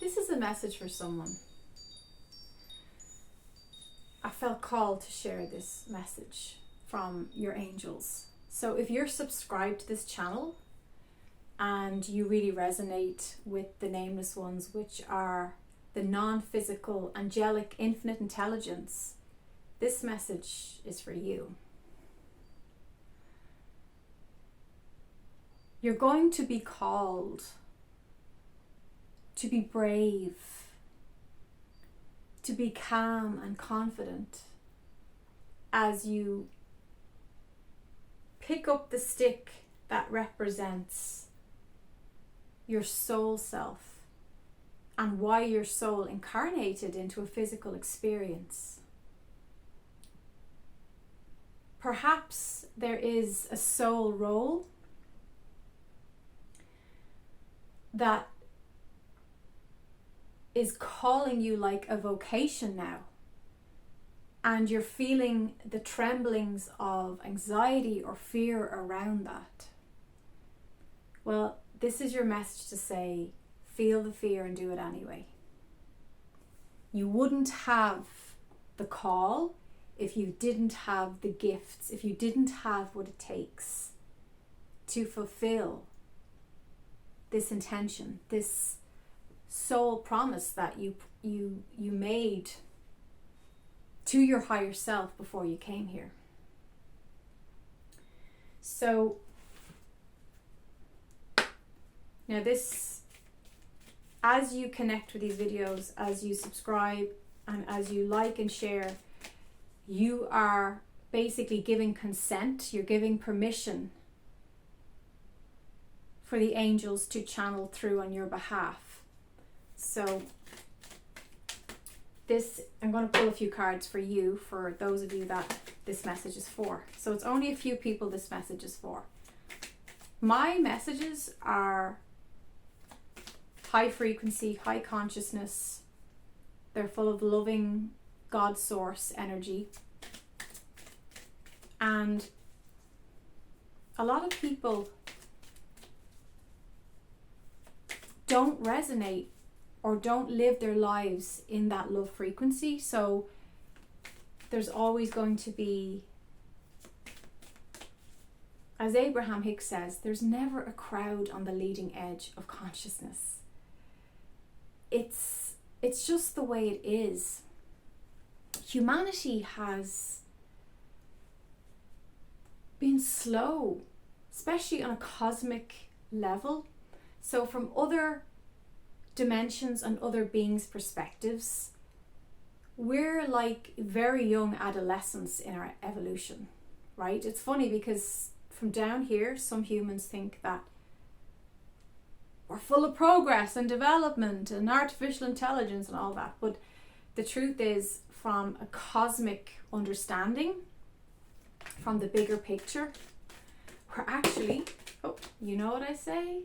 This is a message for someone. I felt called to share this message from your angels. So if you're subscribed to this channel and you really resonate with the nameless ones, which are the non-physical, angelic, infinite intelligence, this message is for you. You're going to be called to be brave, to be calm and confident as you pick up the stick that represents your soul self and why your soul incarnated into a physical experience. Perhaps there is a soul role that is calling you like a vocation now, and you're feeling the tremblings of anxiety or fear around that. Well, this is your message to say, feel the fear and do it anyway. You wouldn't have the call if you didn't have the gifts, if you didn't have what it takes to fulfill this intention, this soul promise that you made to your higher self before you came here. So now this, as you connect with these videos, as you subscribe and as you like and share, you are basically giving consent, you're giving permission for the angels to channel through on your behalf. So this, I'm going to pull a few cards for you, for those of you that this message is for. So it's only a few people this message is for. My messages are high frequency, high consciousness. They're full of loving God source energy. And a lot of people don't resonate or don't live their lives in that love frequency. So there's always going to be, as Abraham Hicks says, there's never a crowd on the leading edge of consciousness. It's just the way it is. Humanity has been slow, especially on a cosmic level. So from other dimensions and other beings' perspectives, we're like very young adolescents in our evolution, right? It's funny because from down here, some humans think that we're full of progress and development and artificial intelligence and all that. But the truth is, from a cosmic understanding, from the bigger picture, we're actually, oh, you know what I say?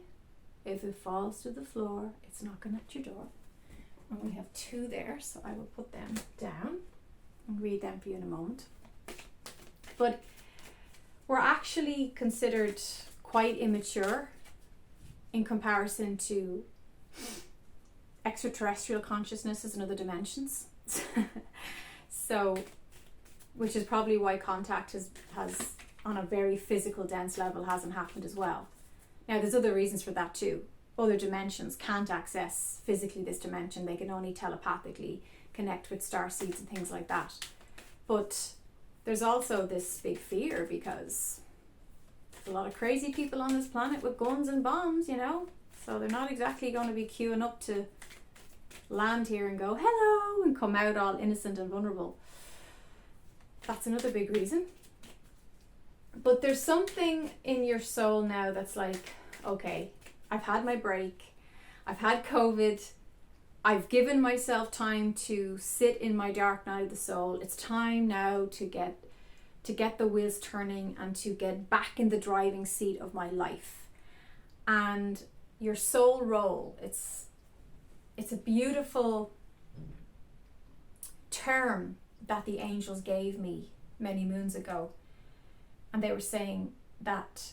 If it falls to the floor, it's knocking at your door. And we have two there, so I will put them down and read them for you in a moment. But we're actually considered quite immature in comparison to extraterrestrial consciousnesses and other dimensions. So, which is probably why contact has on a very physical, dense level hasn't happened as well. Now, there's other reasons for that too. Other dimensions can't access physically this dimension. They can only telepathically connect with starseeds and things like that. But there's also this big fear because there's a lot of crazy people on this planet with guns and bombs, you know? So they're not exactly going to be queuing up to land here and go, hello, and come out all innocent and vulnerable. That's another big reason. But there's something in your soul now that's like, okay, I've had my break. I've had COVID. I've given myself time to sit in my dark night of the soul. It's time now to get the wheels turning and to get back in the driving seat of my life. And your soul role, it's a beautiful term that the angels gave me many moons ago. And they were saying that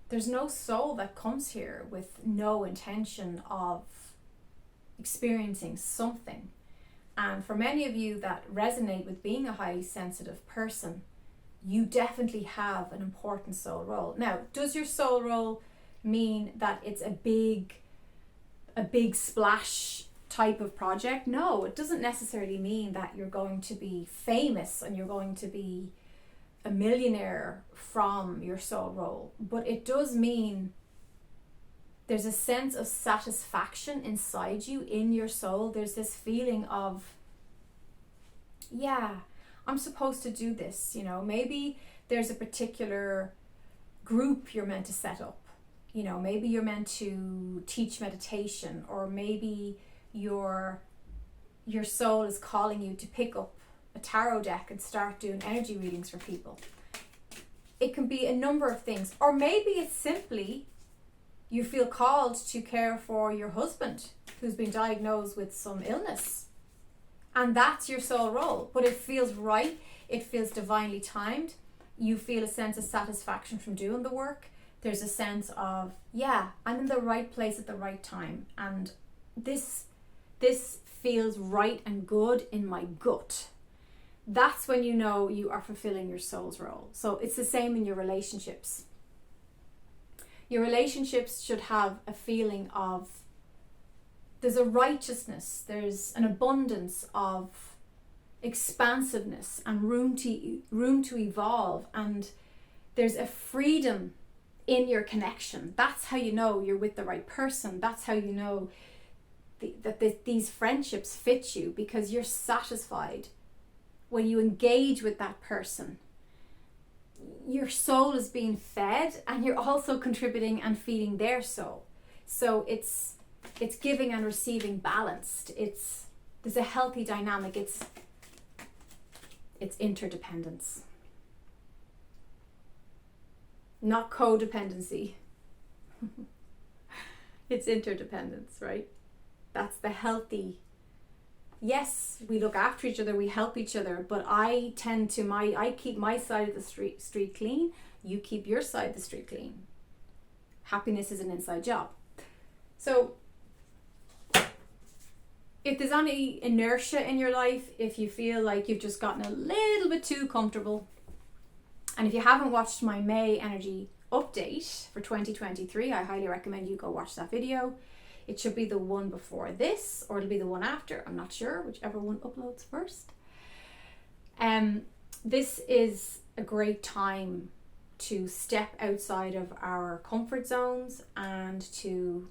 there's no soul that comes here with no intention of experiencing something. And for many of you that resonate with being a highly sensitive person, you definitely have an important soul role. Now, does your soul role mean that it's a big splash type of project? No, it doesn't necessarily mean that you're going to be famous and you're going to be a millionaire from your soul role. But it does mean there's a sense of satisfaction inside you, in your soul. There's this feeling of, yeah, I'm supposed to do this. You know, maybe there's a particular group you're meant to set up. You know, maybe you're meant to teach meditation, or maybe your soul is calling you to pick up a tarot deck and start doing energy readings for people. It can be a number of things. Or maybe it's simply you feel called to care for your husband who's been diagnosed with some illness. And that's your soul role. But it feels right. It feels divinely timed. You feel a sense of satisfaction from doing the work. There's a sense of, yeah, I'm in the right place at the right time. And this feels right and good in my gut. That's when you know you are fulfilling your soul's role. So it's the same in your relationships. Your relationships should have a feeling of, there's a righteousness, there's an abundance of expansiveness and room to evolve, and there's a freedom in your connection. That's how you know you're with the right person. That's how you know that these friendships fit you, because you're satisfied when you engage with that person. Your soul is being fed, and you're also contributing and feeding their soul. So it's giving and receiving balanced. There's a healthy dynamic. It's interdependence, not codependency. It's interdependence, right? That's the healthy. Yes, we look after each other, we help each other, but I keep my side of the street clean, you keep your side of the street clean. Happiness is an inside job. So if there's any inertia in your life, if you feel like you've just gotten a little bit too comfortable, and if you haven't watched my May energy update for 2023, I highly recommend you go watch that video. It should be the one before this, or it'll be the one after. I'm not sure, whichever one uploads first. This is a great time to step outside of our comfort zones and to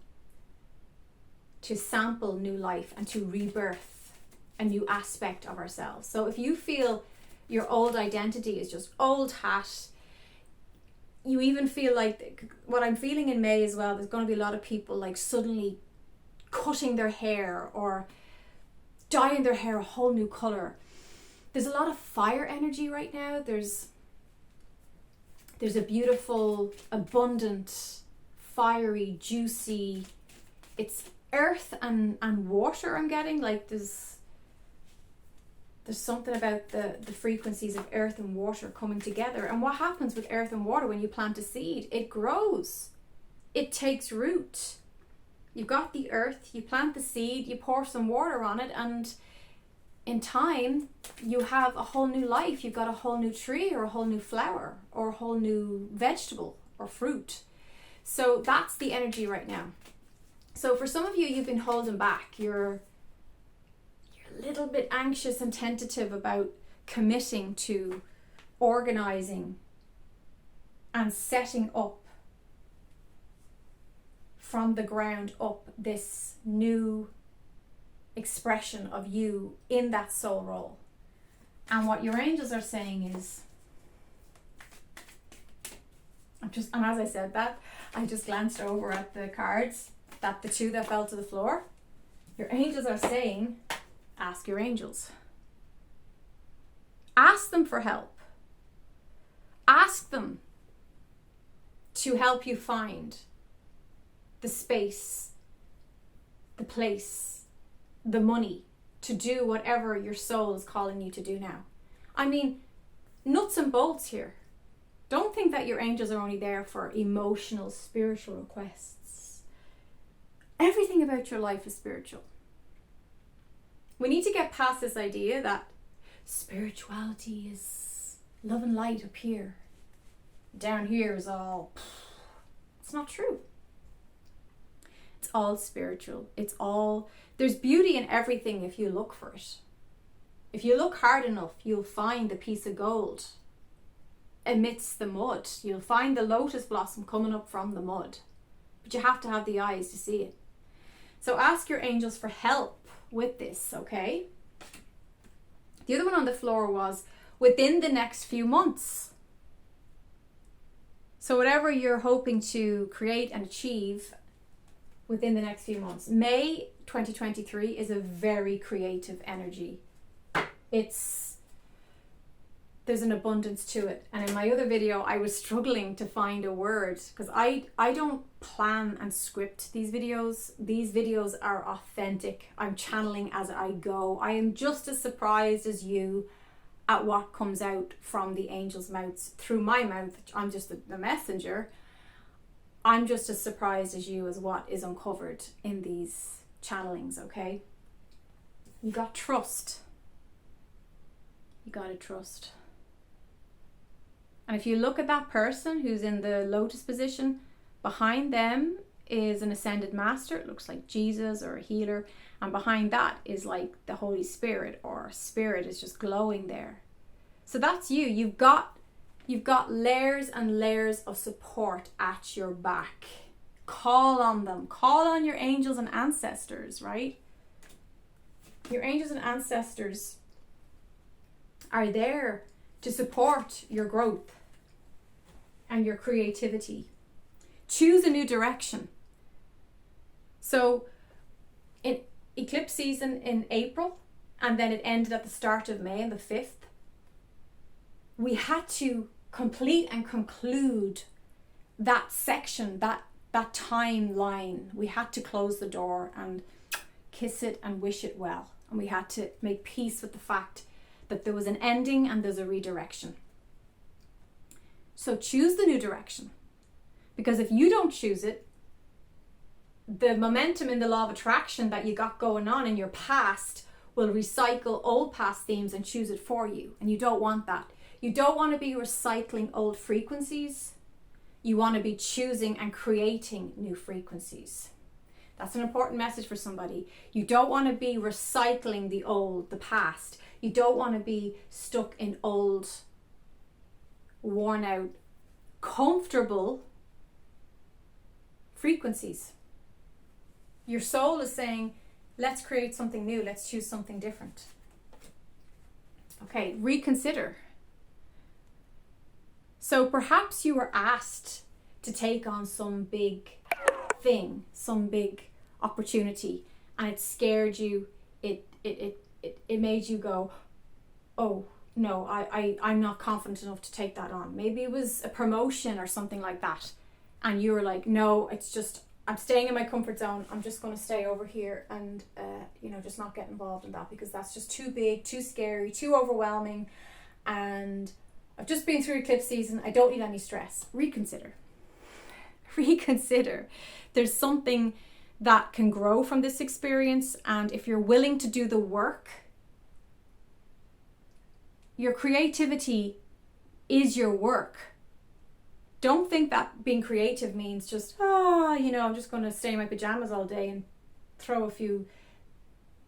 sample new life and to rebirth a new aspect of ourselves. So if you feel your old identity is just old hat, you even feel like, what I'm feeling in May as well, there's going to be a lot of people like suddenly cutting their hair or dyeing their hair a whole new color. There's a lot of fire energy right now. There's a beautiful, abundant, fiery, juicy, it's earth and water I'm getting. Like there's something about the frequencies of earth and water coming together. And what happens with earth and water when you plant a seed? It grows. It takes root. You've got the earth, you plant the seed, you pour some water on it, and in time you have a whole new life. You've got a whole new tree or a whole new flower or a whole new vegetable or fruit. So that's the energy right now. So for some of you, you've been holding back. You're a little bit anxious and tentative about committing to organizing and setting up from the ground up this new expression of you in that soul role. And what your angels are saying is, and as I said that, I just glanced over at the cards, that the two that fell to the floor. Your angels are saying, ask your angels. Ask them for help. Ask them to help you find the space, the place, the money to do whatever your soul is calling you to do now. I mean, nuts and bolts here. Don't think that your angels are only there for emotional, spiritual requests. Everything about your life is spiritual. We need to get past this idea that spirituality is love and light up here. Down here is all... It's not true. It's all spiritual. It's all... There's beauty in everything if you look for it. If you look hard enough, you'll find a piece of gold amidst the mud. You'll find the lotus blossom coming up from the mud. But you have to have the eyes to see it. So ask your angels for help with this, okay? The other one on the floor was within the next few months. So whatever you're hoping to create and achieve within the next few months. May 2023 is a very creative energy. There's an abundance to it. And in my other video, I was struggling to find a word because I don't plan and script these videos. These videos are authentic. I'm channeling as I go. I am just as surprised as you at what comes out from the angels' mouths through my mouth. I'm just the messenger. I'm just as surprised as you as what is uncovered in these channelings, okay? You got trust. You gotta trust. And if you look at that person who's in the lotus position, behind them is an ascended master. It looks like Jesus or a healer. And behind that is like the Holy Spirit, or spirit is just glowing there. So that's you. You've got layers and layers of support at your back. Call on them. Call on your angels and ancestors, right? Your angels and ancestors are there to support your growth and your creativity. Choose a new direction. So in eclipse season in April, and then it ended at the start of May on the 5th, we had to complete and conclude that section, that timeline. We had to close the door and kiss it and wish it well. And we had to make peace with the fact that there was an ending and there's a redirection. So choose the new direction. Because if you don't choose it, the momentum in the law of attraction that you got going on in your past will recycle old past themes and choose it for you. And you don't want that. You don't want to be recycling old frequencies. You want to be choosing and creating new frequencies. That's an important message for somebody. You don't want to be recycling the old, the past. You don't want to be stuck in old, worn out, comfortable frequencies. Your soul is saying, let's create something new. Let's choose something different. Okay, reconsider. So perhaps you were asked to take on some big thing, some big opportunity, and it scared you. It made you go, oh no, I'm not confident enough to take that on. Maybe it was a promotion or something like that, and you were like, no, it's just, I'm staying in my comfort zone. I'm just going to stay over here and just not get involved in that, because that's just too big, too scary, too overwhelming, and I've just been through eclipse season. I don't need any stress. Reconsider. There's something that can grow from this experience, and if you're willing to do the work, your creativity is your work. Don't think that being creative means just, I'm just going to stay in my pajamas all day and throw a few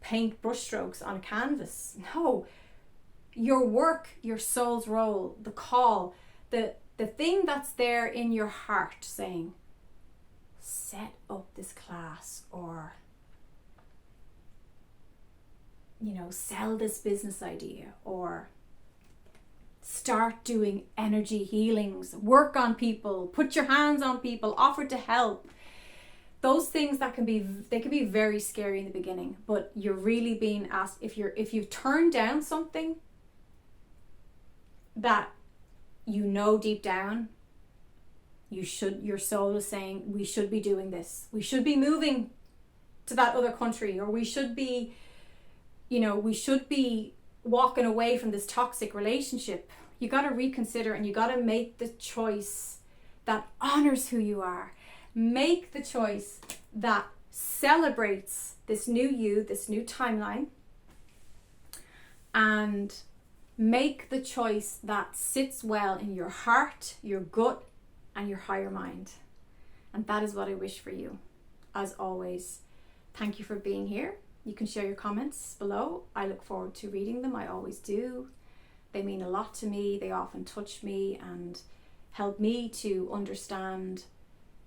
paint brush strokes on a canvas. No. Your work, your soul's role, the call, the thing that's there in your heart saying, set up this class, or sell this business idea, or start doing energy healings, work on people, put your hands on people, offer to help. Those things they can be very scary in the beginning, but you're really being asked, if you've turned down something that deep down your soul is saying, we should be doing this, we should be moving to that other country, or we should be walking away from this toxic relationship. You got to reconsider, and you got to make the choice that honors who you are. Make the choice that celebrates this new you, this new timeline, and make the choice that sits well in your heart, your gut, and your higher mind. And that is what I wish for you. As always, thank you for being here. You can share your comments below. I look forward to reading them. I always do. They mean a lot to me. They often touch me and help me to understand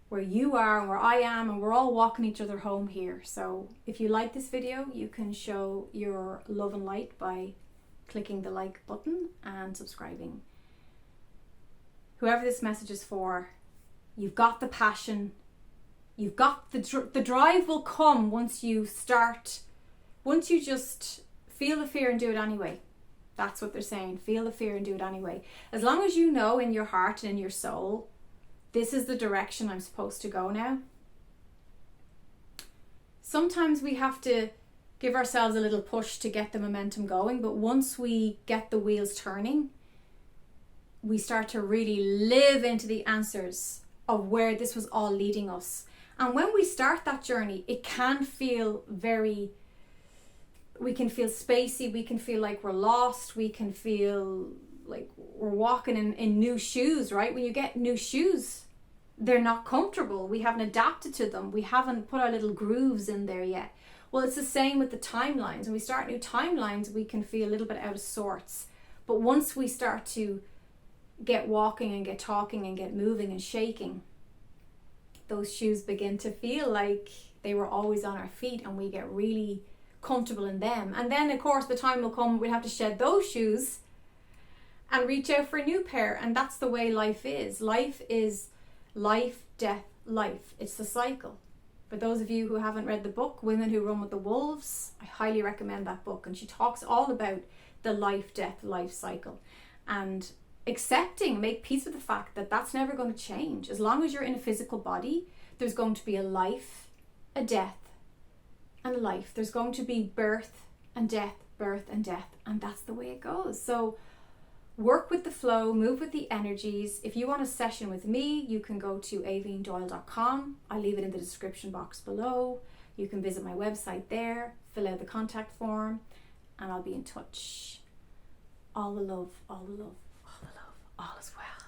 where you are and where I am, and we're all walking each other home here. So if you like this video, you can show your love and light by clicking the like button and subscribing. Whoever this message is for, you've got the passion, you've got the drive will come once you just feel the fear and do it anyway. That's what they're saying. Feel the fear and do it anyway. As long as you know in your heart and in your soul, this is the direction I'm supposed to go now. Sometimes we have to give ourselves a little push to get the momentum going, but once we get the wheels turning, we start to really live into the answers of where this was all leading us. And when we start that journey, it can feel we can feel spacey, we can feel like we're lost, we can feel like we're walking in new shoes, right? When you get new shoes, they're not comfortable. We haven't adapted to them. We haven't put our little grooves in there yet. Well, it's the same with the timelines. When we start new timelines, we can feel a little bit out of sorts. But once we start to get walking and get talking and get moving and shaking, those shoes begin to feel like they were always on our feet, and we get really comfortable in them. And then, of course, the time will come we'll have to shed those shoes and reach out for a new pair. And that's the way life is. Life is life, death, life. It's the cycle. For those of you who haven't read the book, Women Who Run with the Wolves, I highly recommend that book. And she talks all about the life, death, life cycle. And accepting, make peace with the fact that that's never going to change. As long as you're in a physical body, there's going to be a life, a death, and a life. There's going to be birth and death, and that's the way it goes. So work with the flow, move with the energies. If you want a session with me, you can go to avinedoyle.com. I'll leave it in the description box below. You can visit my website there, fill out the contact form, and I'll be in touch. All the love, all the love, all the love, all is well.